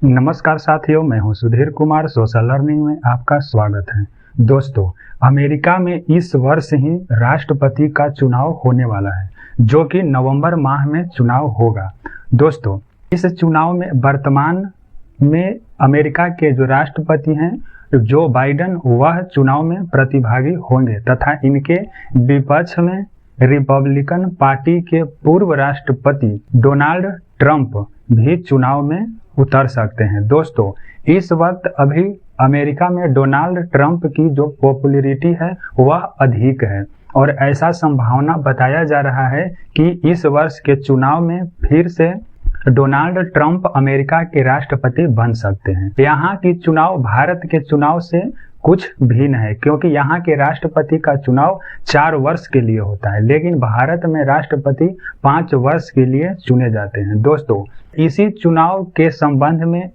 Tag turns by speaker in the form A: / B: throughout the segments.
A: नमस्कार साथियों, मैं हूं सुधीर कुमार। सोशल लर्निंग में आपका स्वागत है। दोस्तों, अमेरिका में इस वर्ष ही राष्ट्रपति का चुनाव होने वाला है, जो कि नवंबर माह में चुनाव होगा। दोस्तों, इस चुनाव में वर्तमान में अमेरिका के जो राष्ट्रपति हैं जो बाइडेन, वह चुनाव में प्रतिभागी होंगे तथा इनके विपक्ष में रिपब्लिकन पार्टी के पूर्व राष्ट्रपति डोनाल्ड ट्रंप भी चुनाव में उतर सकते हैं। दोस्तों, इस वक्त अभी अमेरिका में डोनाल्ड ट्रंप की जो पॉपुलैरिटी है वह अधिक है और ऐसा संभावना बताया जा रहा है कि इस वर्ष के चुनाव में फिर से डोनाल्ड ट्रंप अमेरिका के राष्ट्रपति बन सकते हैं। यहाँ की चुनाव भारत के चुनाव से कुछ भिन्न है, क्योंकि यहाँ के राष्ट्रपति का चुनाव 4 वर्ष के लिए होता है, लेकिन भारत में राष्ट्रपति 5 वर्ष के लिए चुने जाते हैं। दोस्तों, इसी चुनाव के संबंध में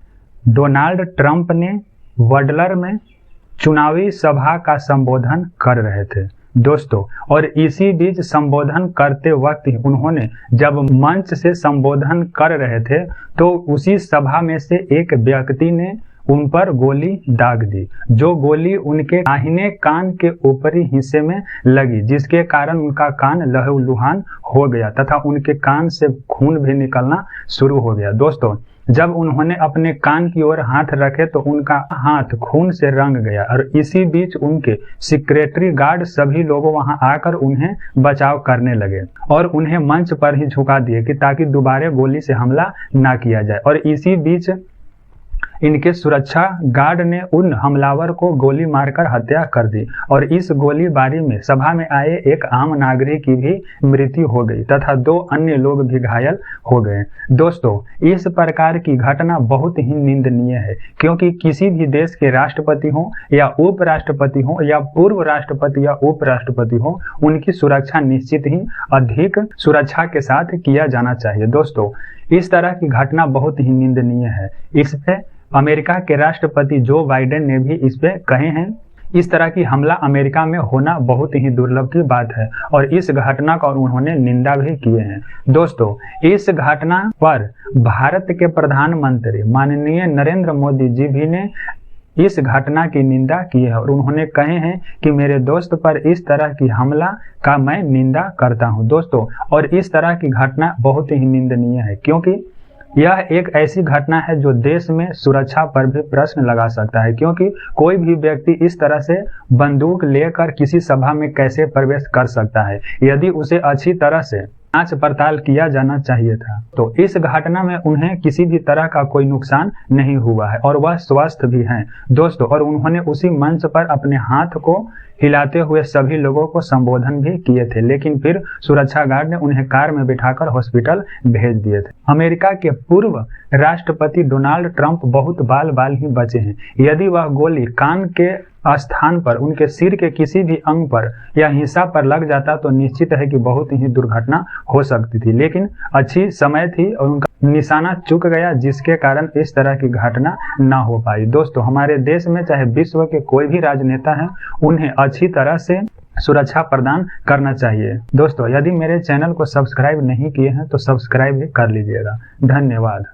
A: डोनाल्ड ट्रंप ने वडलर में चुनावी सभा का संबोधन कर रहे थे। दोस्तों, और इसी बीच संबोधन करते वक्त ही उन्होंने जब मंच से संबोधन कर रहे थे तो उसी सभा में से एक व्यक्ति ने उन पर गोली दाग दी, जो गोली उनके दाहिने कान के ऊपरी हिस्से में लगी, जिसके कारण उनका कान लहूलुहान हो गया तथा उनके कान से खून भी निकलना शुरू हो गया। दोस्तों, जब उन्होंने अपने कान की ओर हाथ रखे तो उनका हाथ खून से रंग गया और इसी बीच उनके सिक्योरिटी गार्ड सभी लोगों वहां आकर उन्हें बचाव करने लगे और उन्हें मंच पर ही झुका दिए कि ताकि दोबारा गोली से हमला ना किया जाए। और इसी बीच इनके सुरक्षा गार्ड ने उन हमलावर को गोली मारकर हत्या कर दी और इस गोलीबारी में सभा में आए एक आम नागरिक की भी मृत्यु हो गई तथा 2 अन्य लोग भी घायल हो गए। दोस्तों, इस प्रकार की घटना बहुत ही निंदनीय है, क्योंकि किसी भी देश के राष्ट्रपति हो या उपराष्ट्रपति हो या पूर्व राष्ट्रपति या उपराष्ट्रपति हो, उनकी सुरक्षा निश्चित ही अधिक सुरक्षा के साथ किया जाना चाहिए। दोस्तों, इस तरह की घटना बहुत ही निंदनीय है। इस पे अमेरिका के राष्ट्रपति जो बाइडेन ने भी इस पे कहे हैं, इस तरह की हमला अमेरिका में होना बहुत ही दुर्लभ की बात है और इस घटना का उन्होंने निंदा भी किए हैं। दोस्तों, इस घटना पर भारत के प्रधानमंत्री माननीय नरेंद्र मोदी जी भी ने इस घटना की निंदा की है और उन्होंने कहे हैं कि मेरे दोस्त पर इस तरह की हमला का मैं निंदा करता हूं। दोस्तों, और इस तरह की घटना बहुत ही निंदनीय है, क्योंकि यह एक ऐसी घटना है जो देश में सुरक्षा पर भी प्रश्न लगा सकता है, क्योंकि कोई भी व्यक्ति इस तरह से बंदूक लेकर किसी सभा में कैसे प्रवेश कर सकता है। यदि उसे अच्छी तरह से जांच पड़ताल किया जाना चाहिए था। तो इस घटना में उन्हें किसी भी तरह का कोई नुकसान नहीं हुआ है और वह स्वस्थ भी हैं। दोस्तों, और उन्होंने उसी मंच पर अपने हाथ को हिलाते हुए सभी लोगों को संबोधन भी किए थे, लेकिन फिर सुरक्षा गार्ड ने उन्हें कार में बिठाकर हॉस्पिटल भेज दिए थे। अमेरिका के पूर्व राष्ट्रपति डोनाल्ड ट्रंप बहुत बाल ही बचे हैं। यदि वह गोली कान के स्थान पर, उनके सिर के किसी भी अंग पर या हिस्सा पर लग जाता तो निश्चित है कि बहुत ही दुर्घटना हो सकती थी, लेकिन अच्छी समय थी और उनका निशाना चूक गया, जिसके कारण इस तरह की घटना ना हो पाई। दोस्तों, हमारे देश में चाहे विश्व के कोई भी राजनेता है, उन्हें अच्छी तरह से सुरक्षा प्रदान करना चाहिए। दोस्तों, यदि मेरे चैनल को सब्सक्राइब नहीं किए हैं तो सब्सक्राइब भी कर लीजिएगा। धन्यवाद।